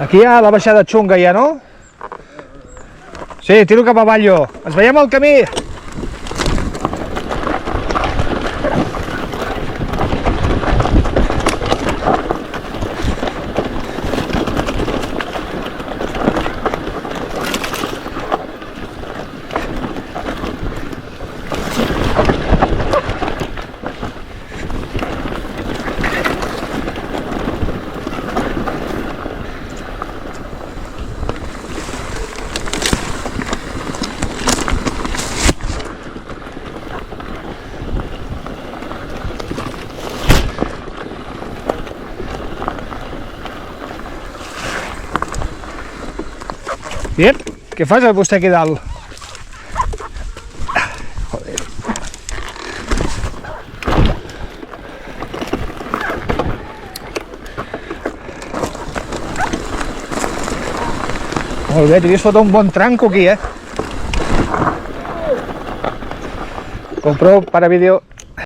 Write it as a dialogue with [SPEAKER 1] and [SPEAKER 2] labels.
[SPEAKER 1] Aquí hi ha la baixada xunga ja, no? Sí, tiro cap avall jo. Ens veiem al camí. Bien, què fas vostè aquí dalt? Joder. Molt bé, t'havies fotut un bon tranco aquí, Compro para vídeo.